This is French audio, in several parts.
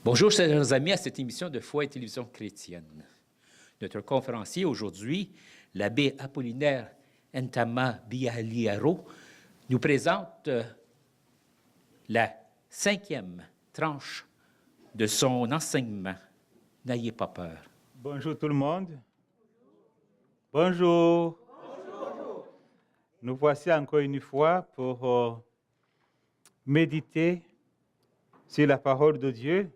Bonjour, chers amis, à cette émission de Foi et Télévision chrétienne. Notre conférencier aujourd'hui, l'abbé Apollinaire Ntama Bialiaro, nous présente la 5e tranche de son enseignement. N'ayez pas peur. Bonjour tout le monde. Bonjour. Nous voici encore une fois pour méditer sur la parole de Dieu.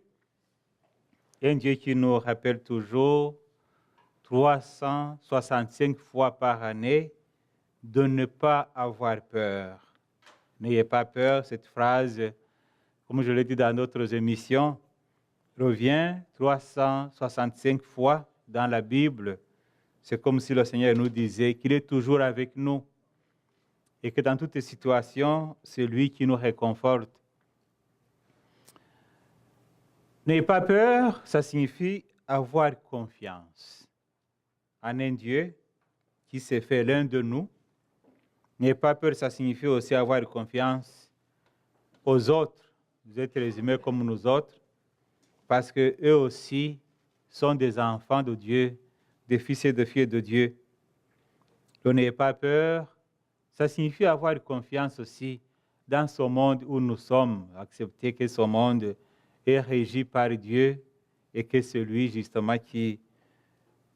Un Dieu qui nous rappelle toujours 365 fois par année de ne pas avoir peur. N'ayez pas peur, cette phrase, comme je l'ai dit dans d'autres émissions, revient 365 fois dans la Bible. C'est comme si le Seigneur nous disait qu'il est toujours avec nous et que dans toutes les situations, c'est lui qui nous réconforte. N'ayez pas peur, ça signifie avoir confiance en un Dieu qui s'est fait l'un de nous. N'ayez pas peur, ça signifie aussi avoir confiance aux autres. Vous êtes les humains comme nous autres, parce qu'eux aussi sont des enfants de Dieu, des fils et des filles de Dieu. Donc n'ayez pas peur, ça signifie avoir confiance aussi dans ce monde où nous sommes, accepter que ce monde est régi par Dieu et que c'est lui justement qui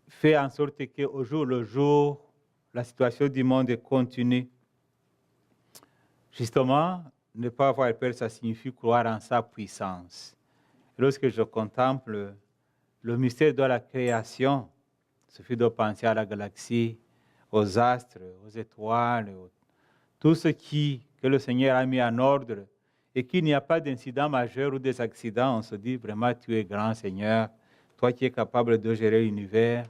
fait en sorte qu'au jour le jour, la situation du monde continue. Justement, ne pas avoir peur, ça signifie croire en sa puissance. Lorsque je contemple le mystère de la création, il suffit de penser à la galaxie, aux astres, aux étoiles, tout ce que le Seigneur a mis en ordre et qu'il n'y a pas d'incident majeur ou des accidents. On se dit vraiment, tu es grand Seigneur, toi qui es capable de gérer l'univers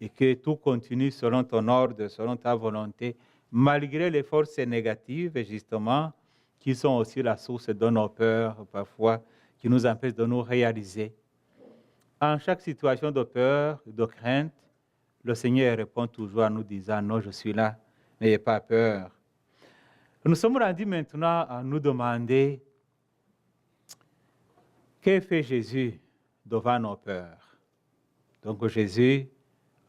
et que tout continue selon ton ordre, selon ta volonté, malgré les forces négatives, justement, qui sont aussi la source de nos peurs, parfois, qui nous empêchent de nous réaliser. En chaque situation de peur, de crainte, le Seigneur répond toujours en nous disant « Non, je suis là, n'ayez pas peur ». Nous sommes rendus maintenant à nous demander que fait Jésus devant nos peurs. Donc Jésus,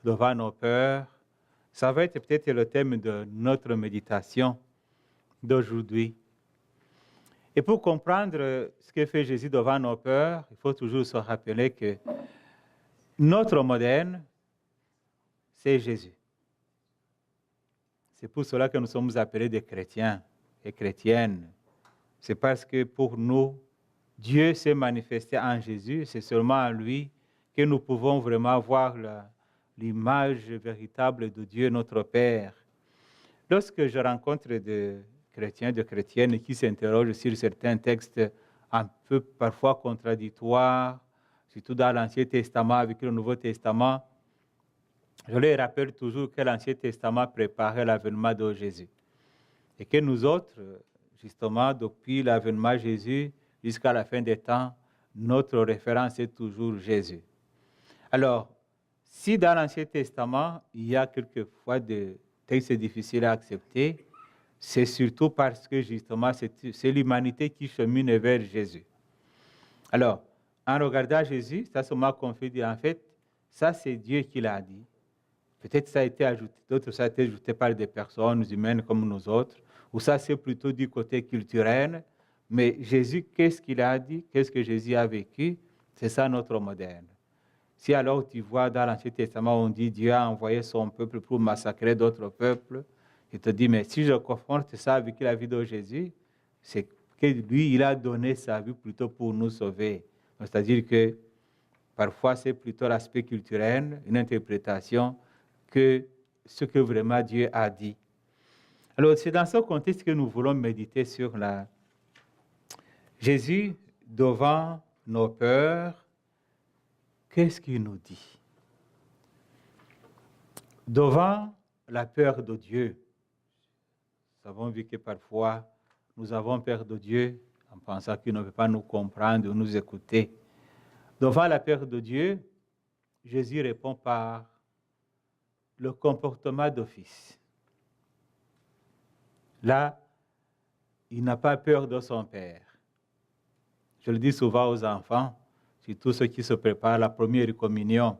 devant nos peurs, ça va être peut-être le thème de notre méditation d'aujourd'hui. Et pour comprendre ce que fait Jésus devant nos peurs, il faut toujours se rappeler que notre modèle, c'est Jésus. C'est pour cela que nous sommes appelés des chrétiens et chrétiennes. C'est parce que pour nous, Dieu s'est manifesté en Jésus. C'est seulement en lui que nous pouvons vraiment voir l'image véritable de Dieu, notre Père. Lorsque je rencontre des chrétiens, des chrétiennes qui s'interrogent sur certains textes un peu parfois contradictoires, surtout dans l'Ancien Testament avec le Nouveau Testament, je leur rappelle toujours que l'Ancien Testament préparait l'avènement de Jésus. Et que nous autres, justement, depuis l'avènement de Jésus jusqu'à la fin des temps, notre référence est toujours Jésus. Alors, si dans l'Ancien Testament, il y a quelquefois des textes difficiles à accepter, c'est surtout parce que, justement, c'est l'humanité qui chemine vers Jésus. Alors, en regardant Jésus, ça se m'a confié, dit, en fait, ça c'est Dieu qui l'a dit. Peut-être ça a été ajouté, d'autres ça a été ajouté par des personnes humaines comme nous autres, ou ça c'est plutôt du côté culturel. Mais Jésus, qu'est-ce qu'il a dit? Qu'est-ce que Jésus a vécu? C'est ça notre modèle. Si alors tu vois dans l'Ancien Testament, on dit Dieu a envoyé son peuple pour massacrer d'autres peuples, je te dis, mais si je confronte ça avec la vie de Jésus, c'est que lui, il a donné sa vie plutôt pour nous sauver. C'est-à-dire que parfois c'est plutôt l'aspect culturel, une interprétation, que ce que vraiment Dieu a dit. Alors, c'est dans ce contexte que nous voulons méditer sur Jésus devant nos peurs. Qu'est-ce qu'il nous dit? Devant la peur de Dieu, nous avons vu que parfois nous avons peur de Dieu en pensant qu'il ne veut pas nous comprendre ou nous écouter. Devant la peur de Dieu, Jésus répond par le comportement d'office. Là, il n'a pas peur de son Père. Je le dis souvent aux enfants, surtout ceux qui se préparent à la première communion.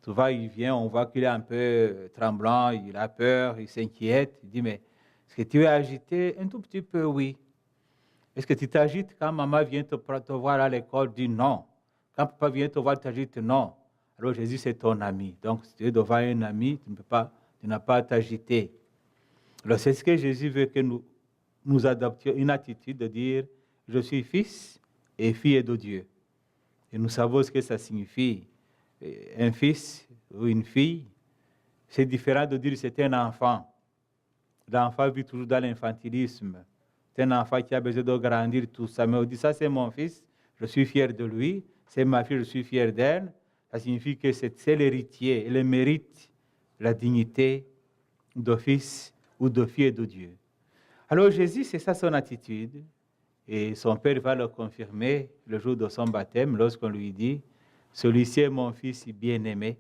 Souvent, il vient, on voit qu'il est un peu tremblant, il a peur, il s'inquiète. Il dit, mais est-ce que tu es agité? Un tout petit peu, oui. Est-ce que tu t'agites quand maman vient te voir à l'école? Dis non. Quand papa vient te voir, tu t'agites? Non. Alors Jésus, c'est ton ami. Donc, si tu es devant un ami, tu n'as pas à t'agiter. Alors, c'est ce que Jésus veut que nous adoptions, une attitude de dire, je suis fils et fille de Dieu. Et nous savons ce que ça signifie. Un fils ou une fille, c'est différent de dire c'est un enfant. L'enfant vit toujours dans l'infantilisme. C'est un enfant qui a besoin de grandir, tout ça. Mais on dit, ça c'est mon fils, je suis fier de lui. C'est ma fille, je suis fier d'elle. Ça signifie que c'est l'héritier, elle mérite la dignité de fils ou de fille de Dieu. Alors Jésus, c'est ça son attitude. Et son père va le confirmer le jour de son baptême, lorsqu'on lui dit, celui-ci est mon fils bien-aimé,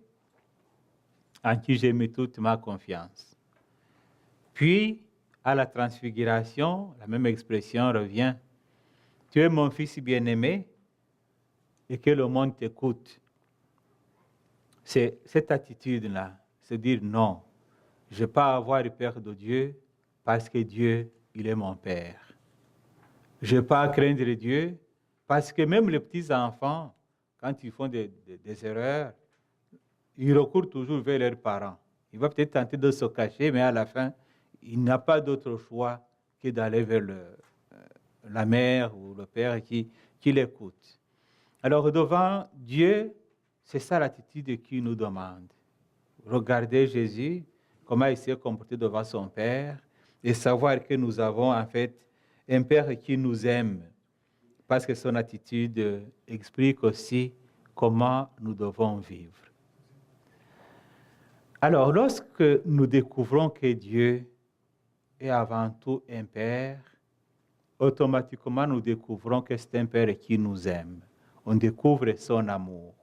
en qui j'ai mis toute ma confiance. Puis, à la transfiguration, la même expression revient. Tu es mon fils bien-aimé et que le monde t'écoute. C'est cette attitude-là, c'est dire non, je ne vais pas avoir peur de Dieu parce que Dieu, il est mon Père. Je ne vais pas craindre Dieu parce que même les petits-enfants, quand ils font des erreurs, ils recourent toujours vers leurs parents. Il va peut-être tenter de se cacher, mais à la fin, il n'a pas d'autre choix que d'aller vers la mère ou le père qui l'écoute. Alors devant Dieu, c'est ça l'attitude qu'il nous demande. Regardez Jésus, comment il s'est comporté devant son Père, et savoir que nous avons en fait un Père qui nous aime, parce que son attitude explique aussi comment nous devons vivre. Alors, lorsque nous découvrons que Dieu est avant tout un Père, automatiquement nous découvrons que c'est un Père qui nous aime. On découvre son amour.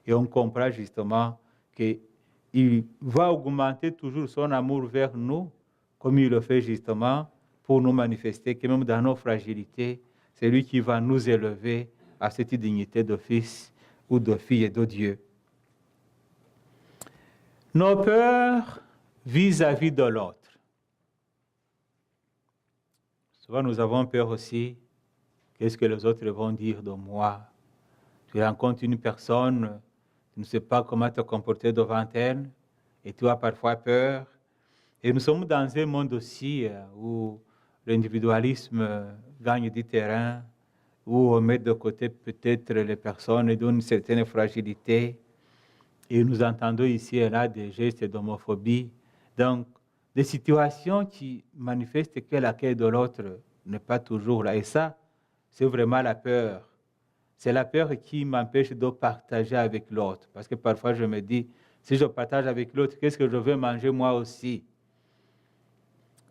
Et on comprend justement qu'il va augmenter toujours son amour vers nous, comme il le fait justement pour nous manifester que même dans nos fragilités, c'est lui qui va nous élever à cette dignité de fils ou de fille de Dieu. Nos peurs vis-à-vis de l'autre. Souvent, nous avons peur aussi. Qu'est-ce que les autres vont dire de moi? Tu rencontres une personne, tu ne sais pas comment te comporter devant elle, et tu as parfois peur. Et nous sommes dans un monde aussi où l'individualisme gagne du terrain, où on met de côté peut-être les personnes d'une certaine fragilité. Et nous entendons ici et là des gestes d'homophobie. Donc, des situations qui manifestent que l'accueil de l'autre n'est pas toujours là. Et ça, c'est vraiment la peur. C'est la peur qui m'empêche de partager avec l'autre. Parce que parfois, je me dis, si je partage avec l'autre, qu'est-ce que je veux manger moi aussi?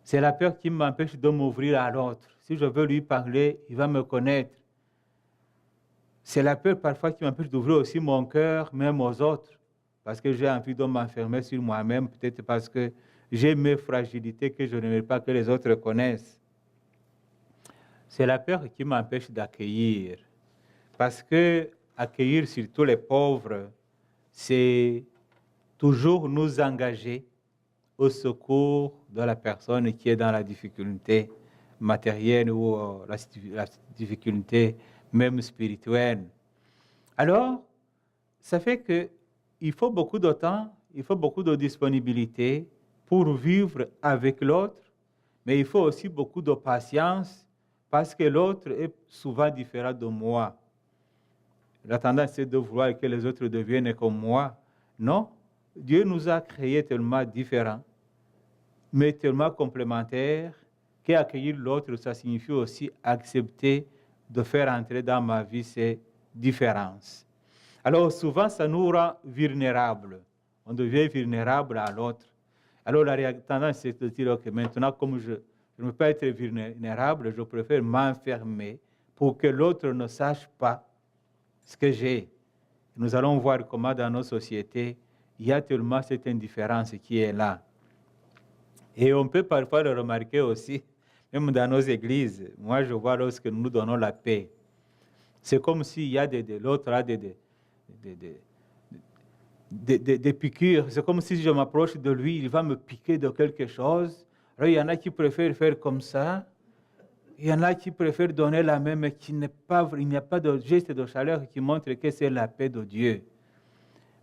C'est la peur qui m'empêche de m'ouvrir à l'autre. Si je veux lui parler, il va me connaître. C'est la peur parfois qui m'empêche d'ouvrir aussi mon cœur, même aux autres. Parce que j'ai envie de m'enfermer sur moi-même, peut-être parce que j'ai mes fragilités que je n'aimerais pas que les autres connaissent. C'est la peur qui m'empêche d'accueillir. Parce que accueillir surtout les pauvres, c'est toujours nous engager au secours de la personne qui est dans la difficulté matérielle ou la difficulté même spirituelle. Alors, ça fait qu'il faut beaucoup de temps, il faut beaucoup de disponibilité pour vivre avec l'autre, mais il faut aussi beaucoup de patience parce que l'autre est souvent différent de moi. La tendance, c'est de vouloir que les autres deviennent comme moi. Non, Dieu nous a créés tellement différents, mais tellement complémentaires, qu'accueillir l'autre, ça signifie aussi accepter de faire entrer dans ma vie ces différences. Alors souvent, ça nous rend vulnérables. On devient vulnérable à l'autre. Alors la tendance, c'est de dire, ok, maintenant, comme je ne peux pas être vulnérable, je préfère m'enfermer pour que l'autre ne sache pas ce que j'ai. Nous allons voir comment dans nos sociétés, il y a tellement cette indifférence qui est là. Et on peut parfois le remarquer aussi, même dans nos églises. Moi, je vois lorsque nous donnons la paix. C'est comme s'il y a l'autre a des piqûres. C'est comme si je m'approche de lui, il va me piquer de quelque chose. Alors, il y en a qui préfèrent faire comme ça. Il y en a qui préfèrent donner la main, mais il n'y a pas de geste de chaleur qui montre que c'est la paix de Dieu.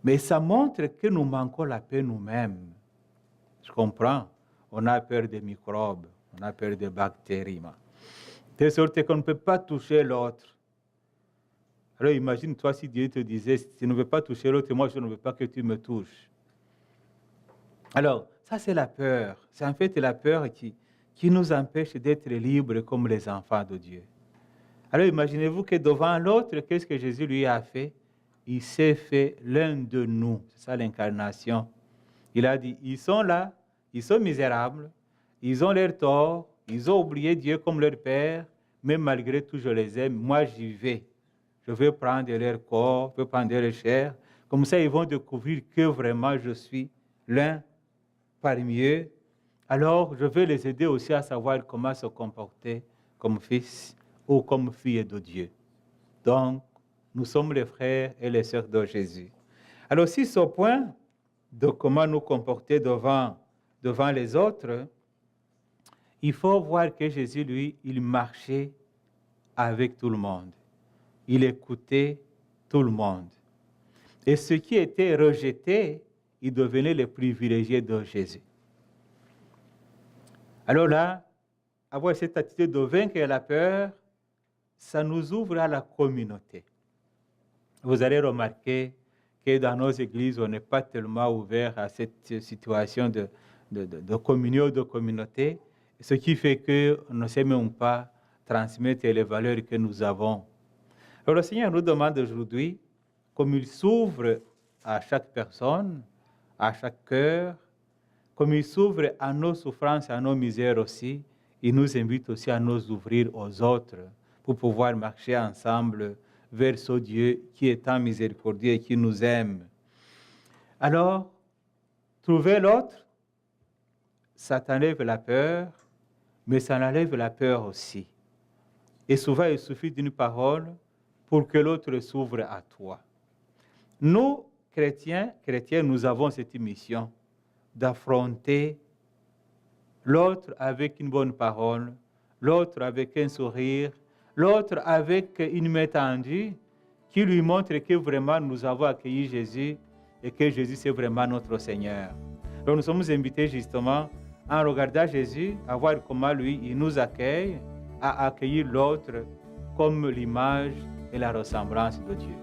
Mais ça montre que nous manquons la paix nous-mêmes. Je comprends. On a peur des microbes, on a peur des bactéries. De sorte qu'on ne peut pas toucher l'autre. Alors imagine-toi si Dieu te disait, si tu ne veux pas toucher l'autre, moi je ne veux pas que tu me touches. Alors, ça c'est la peur. C'est en fait la peur qui nous empêche d'être libres comme les enfants de Dieu. Alors imaginez-vous que devant l'autre, qu'est-ce que Jésus lui a fait? Il s'est fait l'un de nous. C'est ça l'incarnation. Il a dit, ils sont là, ils sont misérables, ils ont leur tort, ils ont oublié Dieu comme leur Père, mais malgré tout, je les aime, moi j'y vais. Je vais prendre leur corps, je vais prendre leur chair. Comme ça, ils vont découvrir que vraiment je suis l'un parmi eux. Alors, je vais les aider aussi à savoir comment se comporter comme fils ou comme fille de Dieu. Donc, nous sommes les frères et les sœurs de Jésus. Alors, si ce point de comment nous comporter devant les autres, il faut voir que Jésus, lui, il marchait avec tout le monde. Il écoutait tout le monde. Et ceux qui étaient rejetés, ils devenaient les privilégiés de Jésus. Alors là, avoir cette attitude de vaincre la peur, ça nous ouvre à la communauté. Vous allez remarquer que dans nos églises, on n'est pas tellement ouvert à cette situation de communion, de communauté, ce qui fait qu'on ne sait même pas transmettre les valeurs que nous avons. Alors le Seigneur nous demande aujourd'hui, comme il s'ouvre à chaque personne, à chaque cœur, comme il s'ouvre à nos souffrances, à nos misères aussi, il nous invite aussi à nous ouvrir aux autres pour pouvoir marcher ensemble vers ce Dieu qui est tant miséricordieux et qui nous aime. Alors, trouver l'autre, ça t'enlève la peur, mais ça enlève la peur aussi. Et souvent, il suffit d'une parole pour que l'autre s'ouvre à toi. Nous, chrétiens, nous avons cette mission d'affronter l'autre avec une bonne parole, l'autre avec un sourire, l'autre avec une main tendue qui lui montre que vraiment nous avons accueilli Jésus et que Jésus c'est vraiment notre Seigneur. Donc nous sommes invités justement, en regardant Jésus, à voir comment lui, il nous accueille, à accueillir l'autre comme l'image et la ressemblance de Dieu.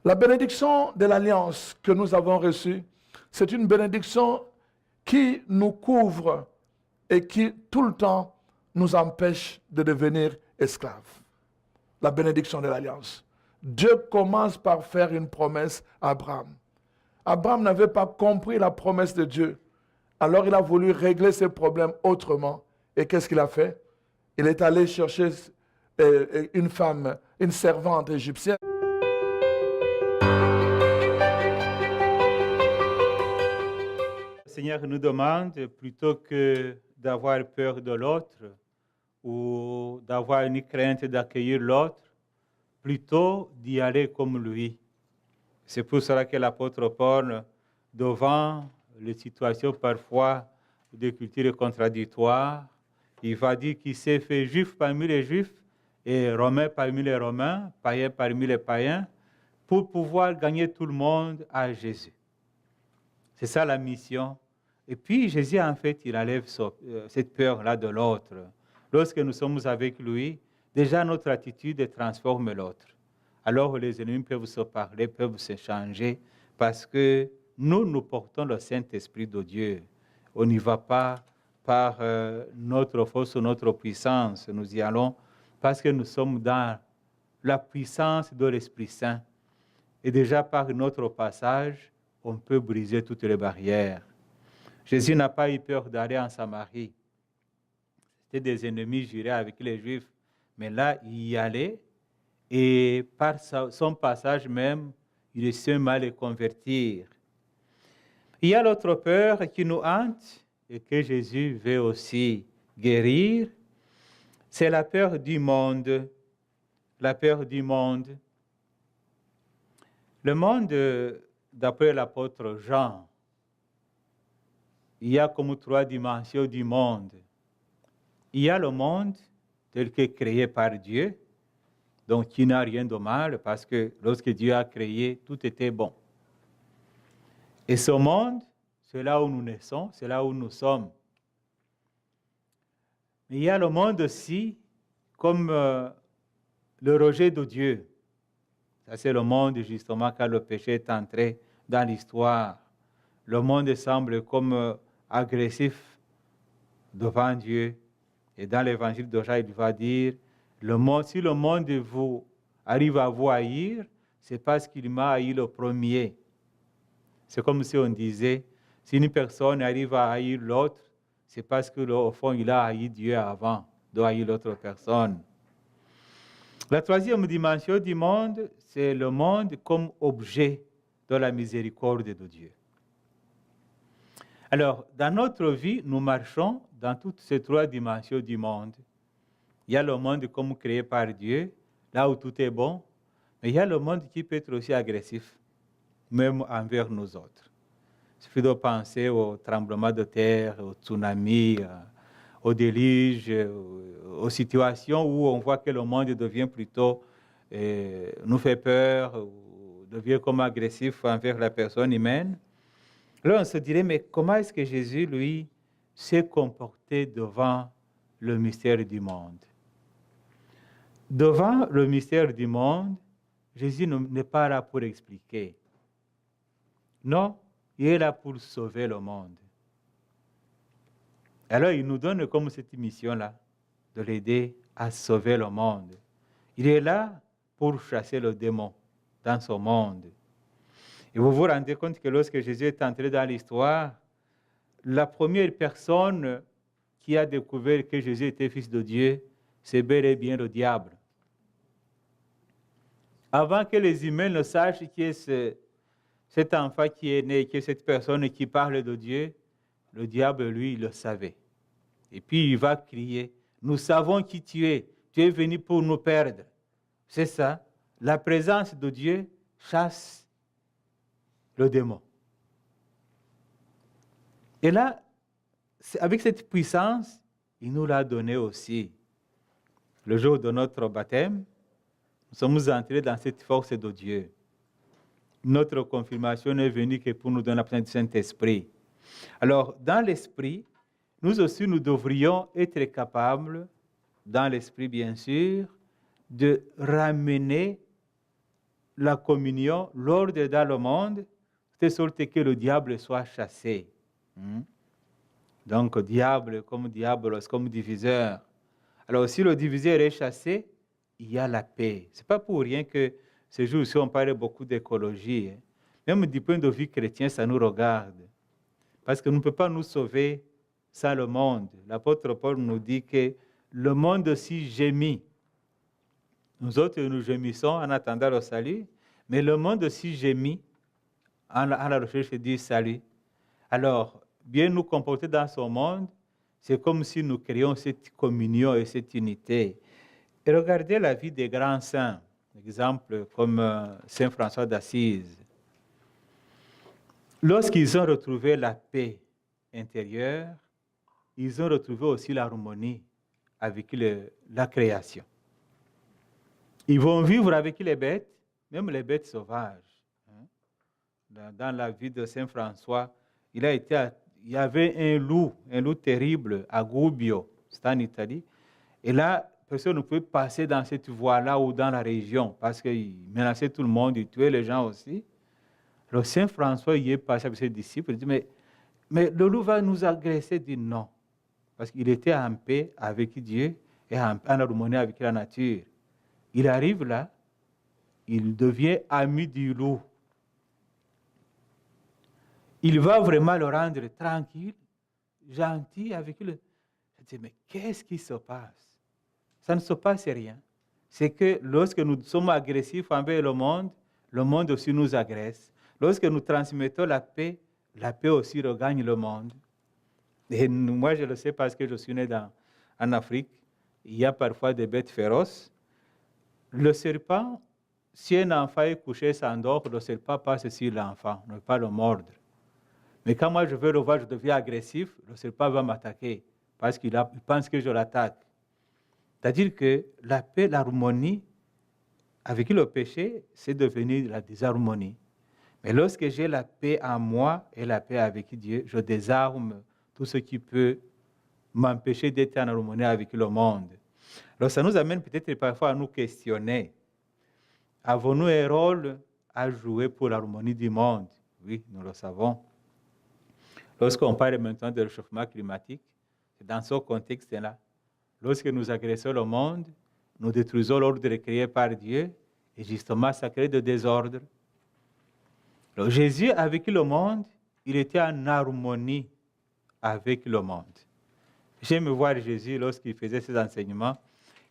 La bénédiction de l'alliance que nous avons reçue, c'est une bénédiction qui nous couvre et qui tout le temps nous empêche de devenir esclaves. La bénédiction de l'alliance. Dieu commence par faire une promesse à Abraham. Abraham n'avait pas compris la promesse de Dieu. Alors il a voulu régler ses problèmes autrement. Et qu'est-ce qu'il a fait? Il est allé chercher une femme, une servante égyptienne. Le Seigneur nous demande, plutôt que d'avoir peur de l'autre ou d'avoir une crainte d'accueillir l'autre, plutôt d'y aller comme lui. C'est pour cela que l'apôtre Paul, devant les situations parfois de culture contradictoire, il va dire qu'il s'est fait juif parmi les juifs et romain parmi les romains, païen parmi les païens, pour pouvoir gagner tout le monde à Jésus. C'est ça la mission. Et puis Jésus, en fait, il enlève cette peur-là de l'autre. Lorsque nous sommes avec lui, déjà notre attitude transforme l'autre. Alors les ennemis peuvent se parler, peuvent s'échanger, parce que nous portons le Saint-Esprit de Dieu. On n'y va pas par notre force ou notre puissance. Nous y allons parce que nous sommes dans la puissance de l'Esprit Saint. Et déjà par notre passage, on peut briser toutes les barrières. Jésus n'a pas eu peur d'aller en Samarie. C'était des ennemis jurés avec les Juifs. Mais là, il y allait et par son passage même, il réussit mal à les convertir. Il y a l'autre peur qui nous hante et que Jésus veut aussi guérir, c'est la peur du monde. La peur du monde. Le monde, d'après l'apôtre Jean, il y a comme 3 dimensions du monde. Il y a le monde tel que créé par Dieu, donc qui n'a rien de mal, parce que lorsque Dieu a créé, tout était bon. Et ce monde, c'est là où nous naissons, c'est là où nous sommes. Mais il y a le monde aussi comme le rejet de Dieu. Ça, c'est le monde, justement, quand le péché est entré dans l'histoire. Le monde semble comme agressif devant Dieu. Et dans l'évangile de Jean, il va dire, si le monde arrive à vous haïr, c'est parce qu'il m'a haï le premier. C'est comme si on disait, si une personne arrive à haïr l'autre, c'est parce qu'au fond, il a haï Dieu avant de haïr l'autre personne. La 3e dimension du monde, c'est le monde comme objet de la miséricorde de Dieu. Alors, dans notre vie, nous marchons dans toutes ces 3 dimensions du monde. Il y a le monde comme créé par Dieu, là où tout est bon, mais il y a le monde qui peut être aussi agressif, même envers nous autres. Il suffit de penser aux tremblements de terre, aux tsunamis, aux déluges, aux situations où on voit que le monde devient plutôt, nous fait peur, ou devient comme agressif envers la personne humaine. Là, on se dirait, mais comment est-ce que Jésus, lui, s'est comporté devant le mystère du monde? Devant le mystère du monde, Jésus n'est pas là pour expliquer. Non, il est là pour sauver le monde. Alors, il nous donne comme cette mission-là, de l'aider à sauver le monde. Il est là pour chasser le démon dans ce monde. Et vous vous rendez compte que lorsque Jésus est entré dans l'histoire, la première personne qui a découvert que Jésus était fils de Dieu, c'est bel et bien le diable. Avant que les humains ne sachent qui est cet enfant qui est né, qui est cette personne qui parle de Dieu, le diable, lui, il le savait. Et puis il va crier, nous savons qui tu es venu pour nous perdre. C'est ça, la présence de Dieu chasse le démon. Et là, avec cette puissance, il nous l'a donné aussi. Le jour de notre baptême, nous sommes entrés dans cette force de Dieu. Notre confirmation n'est venue que pour nous donner la présence du Saint-Esprit. Alors, dans l'Esprit, nous aussi, nous devrions être capables, dans l'Esprit bien sûr, de ramener la communion, l'ordre dans le monde, de sorte que le diable soit chassé. Donc, diable, diabolos, comme diviseur. Alors, si le diviseur est chassé, il y a la paix. Ce n'est pas pour rien que ces jours-ci, on parle beaucoup d'écologie. Même du point de vue chrétien, ça nous regarde. Parce que nous ne pouvons pas nous sauver sans le monde. L'apôtre Paul nous dit que le monde aussi gémit. Nous autres, nous gémissons en attendant le salut, mais le monde aussi gémit en la recherche du salut. Alors, bien nous comporter dans ce monde, c'est comme si nous créions cette communion et cette unité. Et regardez la vie des grands saints, exemple comme Saint François d'Assise. Lorsqu'ils ont retrouvé la paix intérieure, ils ont retrouvé aussi l'harmonie avec la création. Ils vont vivre avec les bêtes, même les bêtes sauvages. Dans la vie de Saint François, il y avait un loup terrible à Gubbio, c'est en Italie. Et là, personne ne pouvait passer dans cette voie-là ou dans la région parce qu'il menaçait tout le monde, il tuait les gens aussi. Alors Saint François y est passé avec ses disciples, il dit, mais le loup va nous agresser. Il dit non, parce qu'il était en paix avec Dieu et en harmonie avec la nature. Il arrive là, il devient ami du loup. Il va vraiment le rendre tranquille, gentil avec lui. Je dis, mais qu'est-ce qui se passe? Ça ne se passe rien. C'est que lorsque nous sommes agressifs envers le monde aussi nous agresse. Lorsque nous transmettons la paix aussi regagne le monde. Et moi, je le sais parce que je suis né en Afrique. Il y a parfois des bêtes féroces. Le serpent, si un enfant est couché, s'endort, le serpent passe sur l'enfant, ne veut pas le mordre. Mais quand moi je veux le voir, je deviens agressif, le serpent va m'attaquer parce qu'il pense que je l'attaque. C'est-à-dire que la paix, l'harmonie, avec le péché, c'est devenu la désharmonie. Mais lorsque j'ai la paix en moi et la paix avec Dieu, je désarme tout ce qui peut m'empêcher d'être en harmonie avec le monde. Alors ça nous amène peut-être parfois à nous questionner. Avons-nous un rôle à jouer pour l'harmonie du monde? Oui, nous le savons. Lorsqu'on parle maintenant de réchauffement climatique, c'est dans ce contexte-là. Lorsque nous agressons le monde, nous détruisons l'ordre créé par Dieu, et justement, ça crée de désordre. Alors, Jésus, avec le monde, il était en harmonie avec le monde. J'aime voir Jésus lorsqu'il faisait ses enseignements.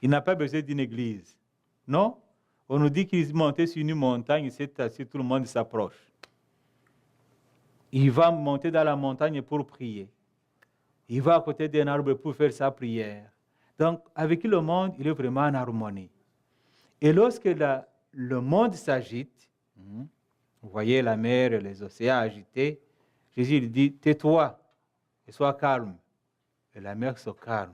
Il n'a pas besoin d'une église. Non, on nous dit qu'il montait sur une montagne, il s'est assis, tout le monde s'approche. Il va monter dans la montagne pour prier. Il va à côté d'un arbre pour faire sa prière. Donc, avec le monde, il est vraiment en harmonie. Et lorsque le monde s'agite, vous voyez la mer, les océans agités, Jésus il dit, tais-toi et sois calme. Et la mer se calme.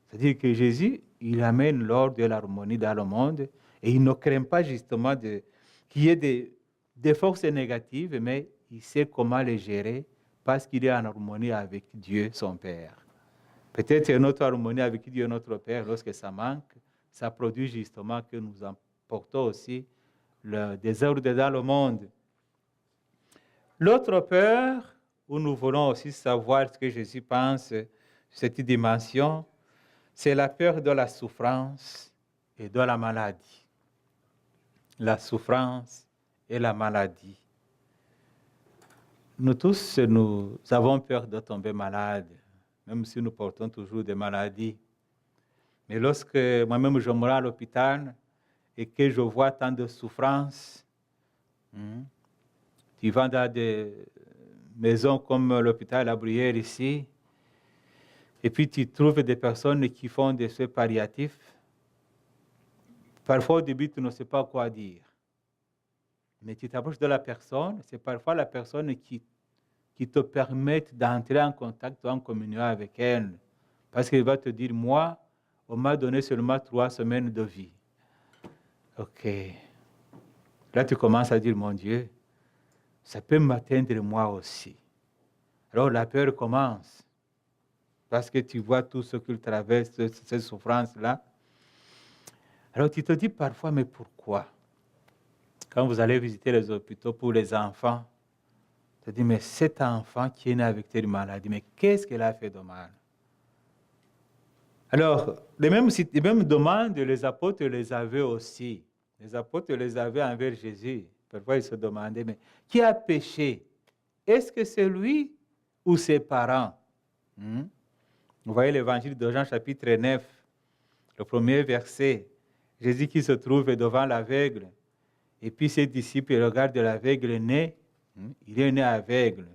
C'est-à-dire que Jésus, il amène l'ordre et l'harmonie dans le monde et il ne craint pas justement qu'il y ait des forces négatives, mais il sait comment les gérer parce qu'il est en harmonie avec Dieu, son Père. Peut-être notre harmonie avec Dieu, notre Père, lorsque ça manque, ça produit justement que nous emportons aussi le désordre dans le monde. L'autre peur, où nous voulons aussi savoir ce que Jésus pense sur cette dimension, c'est la peur de la souffrance et de la maladie. La souffrance et la maladie. Nous tous, nous avons peur de tomber malade, même si nous portons toujours des maladies. Mais lorsque moi-même je me rends à l'hôpital et que je vois tant de souffrance, tu vas dans des maisons comme l'hôpital La Bruyère ici, et puis tu trouves des personnes qui font des soins palliatifs. Parfois au début, tu ne sais pas quoi dire. Mais tu t'approches de la personne, c'est parfois la personne qui te permet d'entrer en contact ou en communion avec elle. Parce qu'elle va te dire, moi, on m'a donné seulement 3 semaines de vie. OK. Là, tu commences à dire, mon Dieu, ça peut m'atteindre moi aussi. Alors la peur commence. Parce que tu vois tout ce qu'il traverse, ces souffrances-là. Alors tu te dis parfois, mais pourquoi? Quand vous allez visiter les hôpitaux pour les enfants, tu te dis, mais cet enfant qui est né avec telle maladie, mais qu'est-ce qu'elle a fait de mal? Alors, les mêmes demandes, les apôtres les avaient aussi. Les apôtres les avaient envers Jésus. Parfois, ils se demandaient, mais qui a péché? Est-ce que c'est lui ou ses parents? Vous voyez l'évangile de Jean, chapitre 9, le premier verset. Jésus qui se trouve devant l'aveugle. Et puis ses disciples regardent l'aveugle né. Il est né aveugle.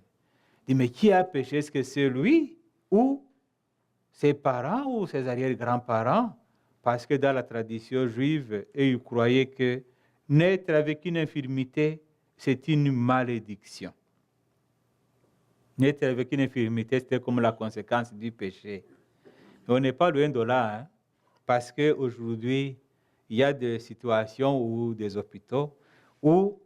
Il dit, mais qui a péché? Est-ce que c'est lui ou ses parents ou ses arrière-grands-parents? Parce que dans la tradition juive, ils croyaient que naître avec une infirmité, c'est une malédiction. Naître avec une infirmité, c'était comme la conséquence du péché. Mais on n'est pas loin de là, parce qu'aujourd'hui, il y a des situations ou des hôpitaux où,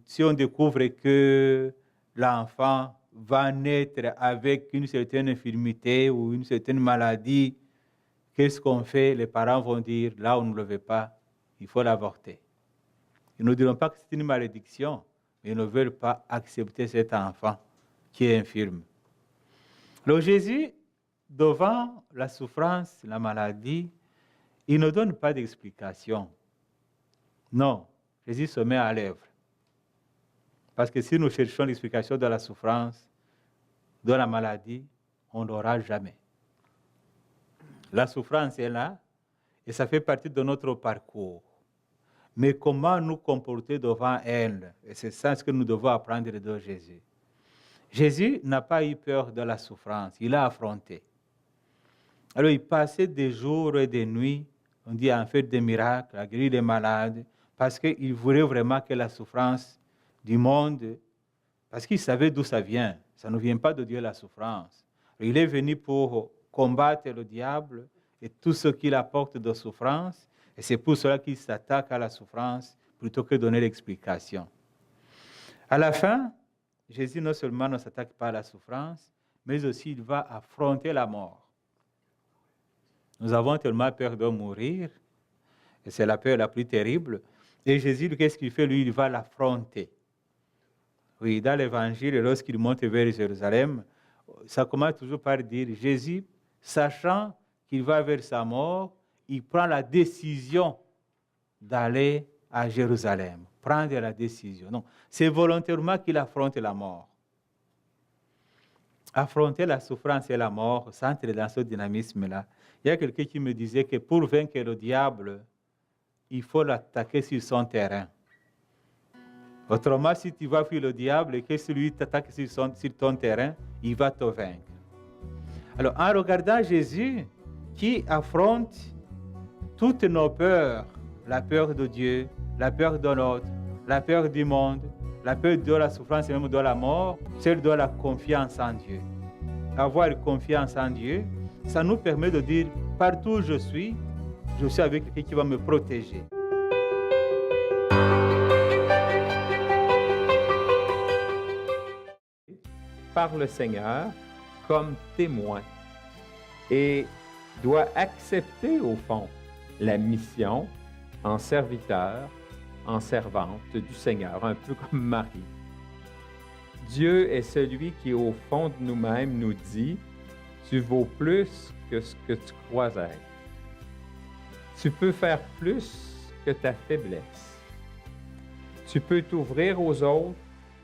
si on découvre que l'enfant va naître avec une certaine infirmité ou une certaine maladie, qu'est-ce qu'on fait? Les parents vont dire, là, on ne le veut pas, il faut l'avorter. Ils ne diront pas que c'est une malédiction, mais ils ne veulent pas accepter cet enfant qui est infirme. Alors Jésus, devant la souffrance, la maladie, il ne donne pas d'explication. Non, Jésus se met à l'œuvre. Parce que si nous cherchons l'explication de la souffrance, de la maladie, on n'aura jamais. La souffrance est là et ça fait partie de notre parcours. Mais comment nous comporter devant elle? Et c'est ça ce que nous devons apprendre de Jésus. Jésus n'a pas eu peur de la souffrance, il l'a affronté. Alors il passait des jours et des nuits, on dit en fait des miracles, à guérir les malades, parce qu'il voulait vraiment que la souffrance du monde, parce qu'il savait d'où ça vient. Ça ne vient pas de Dieu la souffrance. Il est venu pour combattre le diable et tout ce qu'il apporte de souffrance, et c'est pour cela qu'il s'attaque à la souffrance plutôt que de donner l'explication. À la fin, Jésus non seulement ne s'attaque pas à la souffrance, mais aussi il va affronter la mort. Nous avons tellement peur de mourir, et c'est la peur la plus terrible. Et Jésus, qu'est-ce qu'il fait? Lui, il va l'affronter. Oui, dans l'Évangile, lorsqu'il monte vers Jérusalem, ça commence toujours par dire, Jésus, sachant qu'il va vers sa mort, il prend la décision d'aller à Jérusalem. Prendre la décision. Non, c'est volontairement qu'il affronte la mort. Affronter la souffrance et la mort, s'entrer dans ce dynamisme-là. Il y a quelqu'un qui me disait que pour vaincre le diable, il faut l'attaquer sur son terrain. Autrement, si tu vas fuir le diable et que celui t'attaque sur ton terrain, il va te vaincre. Alors, en regardant Jésus qui affronte toutes nos peurs, la peur de Dieu, la peur de l'autre, la peur du monde, la peur de la souffrance et même de la mort, celle de la confiance en Dieu. Avoir confiance en Dieu, ça nous permet de dire, partout où je suis avec quelqu'un qui va me protéger. Par le Seigneur comme témoin et doit accepter au fond la mission en serviteur, en servante du Seigneur, un peu comme Marie. Dieu est celui qui, au fond de nous-mêmes, nous dit « Tu vaux plus que ce que tu crois être. Tu peux faire plus que ta faiblesse. Tu peux t'ouvrir aux autres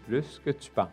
plus que tu penses.